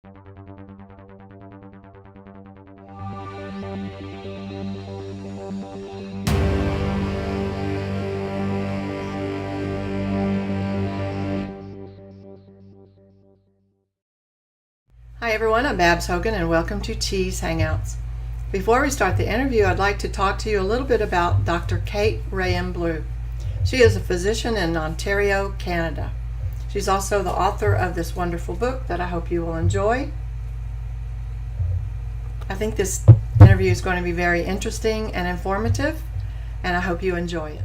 Hi everyone, I'm Babs Hogan and welcome to Cheese Hangouts. Before we start the interview, I'd like to talk to you a little bit about Dr. Kate Rheaume-Bleue. She is a physician in Ontario, Canada. She's also the author of this wonderful book that I hope you will enjoy. I think this interview is going to be very interesting and informative, and I hope you enjoy it.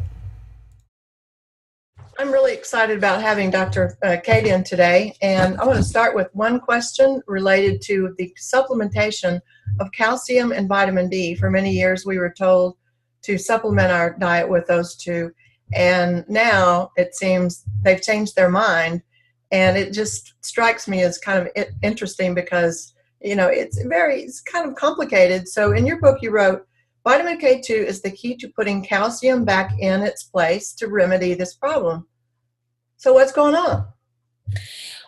I'm really excited about having Dr. Kate in today, and I want to start with one question related to the supplementation of calcium and vitamin D. For many years we were told to supplement our diet with those two, and now it seems they've changed their mind, and it just strikes me as kind of interesting because, you know, it's kind of complicated. So in your book you wrote, vitamin K2 is the key to putting calcium back in its place to remedy this problem. So what's going on?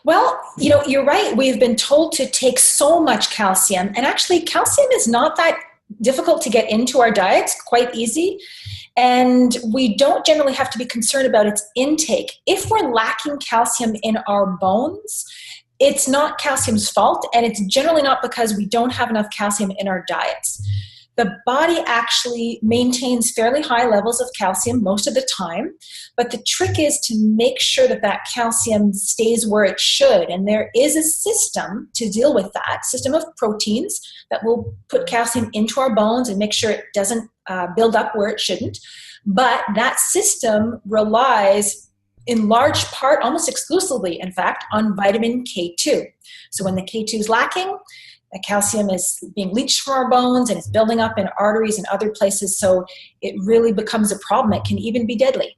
Well, you know, you're right. We've been told to take so much calcium, and actually calcium is not that difficult to get into our diets, quite easy. And we don't generally have to be concerned about its intake. If we're lacking calcium in our bones, it's not calcium's fault, and it's generally not because we don't have enough calcium in our diets. The body actually maintains fairly high levels of calcium most of the time, but the trick is to make sure that that calcium stays where it should. And there is a system to deal with that, system of proteins that will put calcium into our bones and make sure it doesn't build up where it shouldn't. But that system relies in large part, almost exclusively, in fact, on vitamin K2. So when the K2 is lacking, the calcium is being leached from our bones and it's building up in arteries and other places, so it really becomes a problem. It can even be deadly.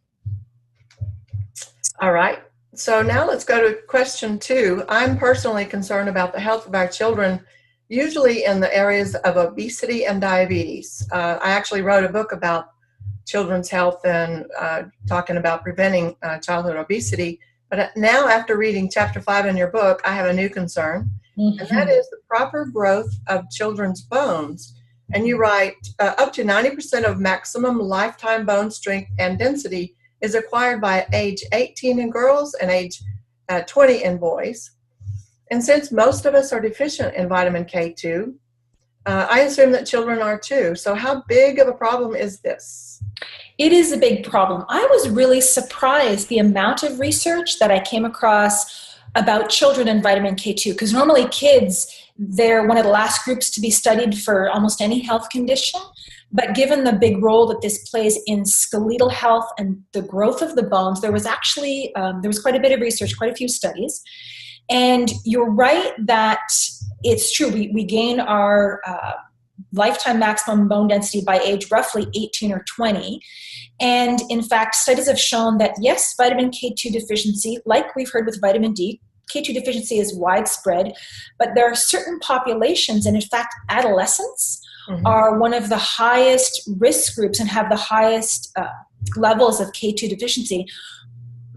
All right. So now let's go to question 2. I'm personally concerned about the health of our children, usually in the areas of obesity and diabetes. I actually wrote a book about children's health and talking about preventing childhood obesity. But now, after reading chapter 5 in your book, I have a new concern. And that is the proper growth of children's bones. And you write, up to 90% of maximum lifetime bone strength and density is acquired by age 18 in girls and age 20 in boys. And since most of us are deficient in vitamin K2, I assume that children are too. So how big of a problem is this? It is a big problem. I was really surprised the amount of research that I came across about children and vitamin K2, because normally kids, they're one of the last groups to be studied for almost any health condition. But given the big role that this plays in skeletal health and the growth of the bones, there was actually, there was quite a bit of research, quite a few studies. And you're right that it's true. We gain our lifetime maximum bone density by age roughly 18 or 20. And in fact, studies have shown that yes, vitamin K2 deficiency, like we've heard with vitamin D, K2 deficiency is widespread, but there are certain populations, and in fact, adolescents are one of the highest risk groups and have the highest levels of K2 deficiency.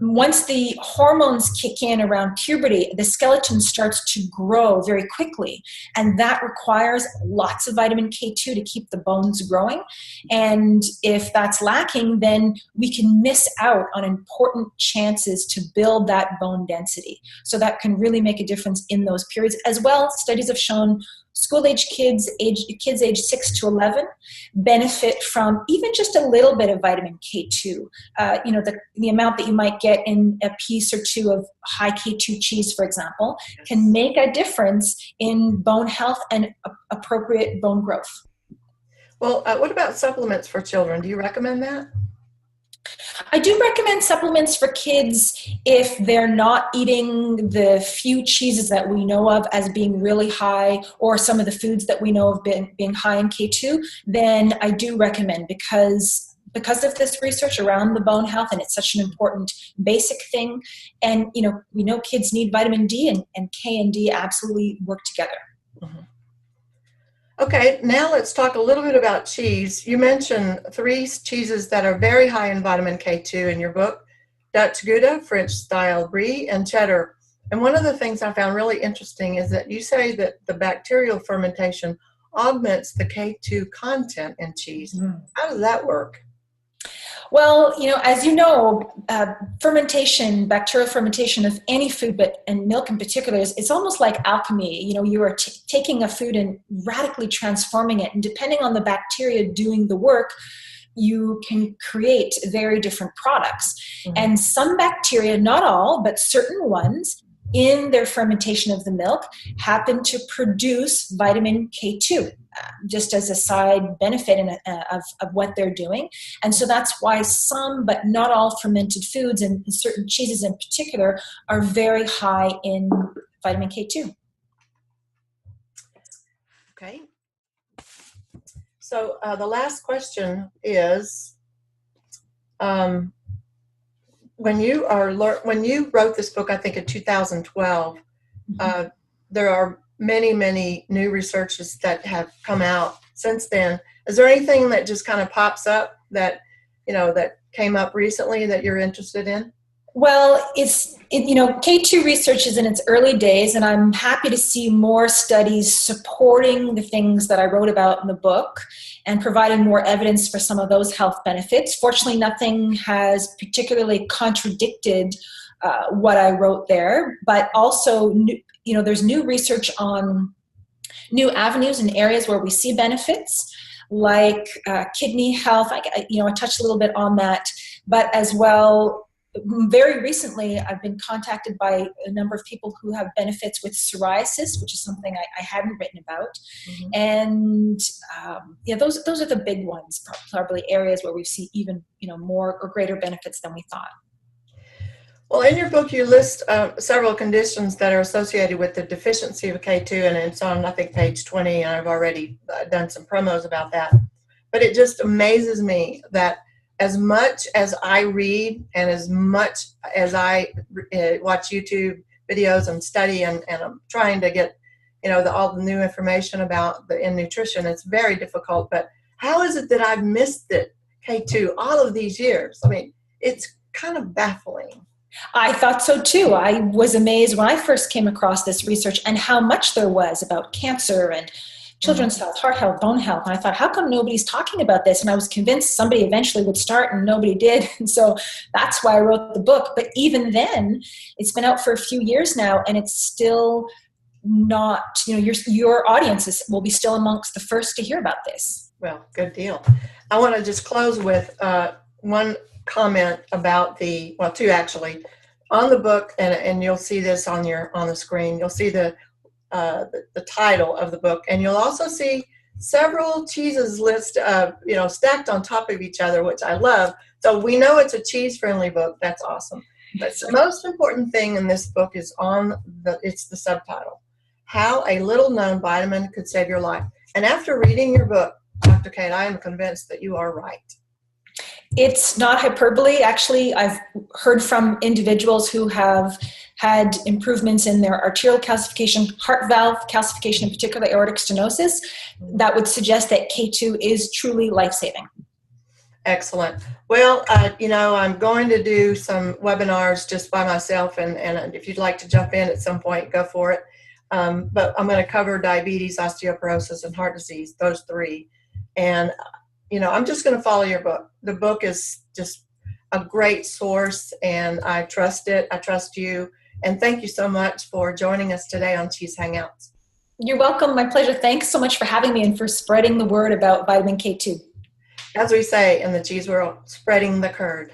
Once the hormones kick in around puberty, the skeleton starts to grow very quickly, and that requires lots of vitamin K2 to keep the bones growing. And if that's lacking, then we can miss out on important chances to build that bone density. So that can really make a difference in those periods. As well, studies have shown school-age kids age 6 to 11 benefit from even just a little bit of vitamin K2. You know, the amount that you might get in a piece or two of high K2 cheese, for example, can make a difference in bone health and appropriate bone growth. Well, what about supplements for children? Do you recommend that? I do recommend supplements for kids if they're not eating the few cheeses that we know of as being really high, or some of the foods that we know of being high in K2. Then I do recommend, because of this research around the bone health, and it's such an important basic thing. And you know, we know kids need vitamin D, and K and D absolutely work together. Mm-hmm. Okay, now let's talk a little bit about cheese. You mentioned 3 cheeses that are very high in vitamin K2 in your book: Dutch Gouda, French style Brie, and cheddar. And one of the things I found really interesting is that you say that the bacterial fermentation augments the K2 content in cheese. Mm. How does that work? Well, as you know, fermentation, bacterial fermentation of any food, and milk in particular, it's almost like alchemy. You are taking a food and radically transforming it. And depending on the bacteria doing the work, you can create very different products. Mm-hmm. And some bacteria, not all, but certain ones, in their fermentation of the milk, happen to produce vitamin K2, just as a side benefit of what they're doing. And so that's why some, but not all, fermented foods, and certain cheeses in particular, are very high in vitamin K2. Okay. So the last question is, when you wrote this book, I think in 2012, there are many new researches that have come out since then. Is there anything that just kind of pops up that that came up recently that you're interested in? Well, K2 research is in its early days, and I'm happy to see more studies supporting the things that I wrote about in the book and providing more evidence for some of those health benefits. Fortunately, nothing has particularly contradicted what I wrote there, but also, there's new research on new avenues and areas where we see benefits, like kidney health. I touched a little bit on that, but as well, very recently, I've been contacted by a number of people who have benefits with psoriasis, which is something I hadn't written about. Mm-hmm. And those are the big ones, probably areas where we see even more or greater benefits than we thought. Well, in your book, you list several conditions that are associated with the deficiency of K2, and it's on, I think, page 20, and I've already done some promos about that. But it just amazes me that as much as I read and as much as I watch YouTube videos and study and I'm trying to get, all the new information about in nutrition, it's very difficult. But how is it that I've missed it, K2, all of these years? I mean, it's kind of baffling. I thought so too. I was amazed when I first came across this research and how much there was about cancer and children's health, heart health, bone health. And I thought, how come nobody's talking about this? And I was convinced somebody eventually would start, and nobody did. And so that's why I wrote the book. But even then, it's been out for a few years now, and it's still not, your audiences will be still amongst the first to hear about this. Well, good deal. I want to just close with one comment about two actually. On the book, and you'll see this on the screen, you'll see the title of the book, and you'll also see several cheeses stacked on top of each other, which I love. So we know it's a cheese-friendly book. That's awesome. But the most important thing in this book is it's the subtitle, How a Little-Known Vitamin Could Save Your Life. And after reading your book, Dr. Kate, I am convinced that you are right. It's not hyperbole. Actually, I've heard from individuals who have had improvements in their arterial calcification, heart valve calcification, in particular aortic stenosis, that would suggest that K2 is truly life-saving. Excellent. Well, I'm going to do some webinars just by myself, and if you'd like to jump in at some point, go for it. But I'm going to cover diabetes, osteoporosis, and heart disease, those three. And I'm just going to follow your book. The book is just a great source, and I trust it. I trust you. And thank you so much for joining us today on Cheese Hangouts. You're welcome. My pleasure. Thanks so much for having me and for spreading the word about vitamin K2. As we say in the cheese world, spreading the curd.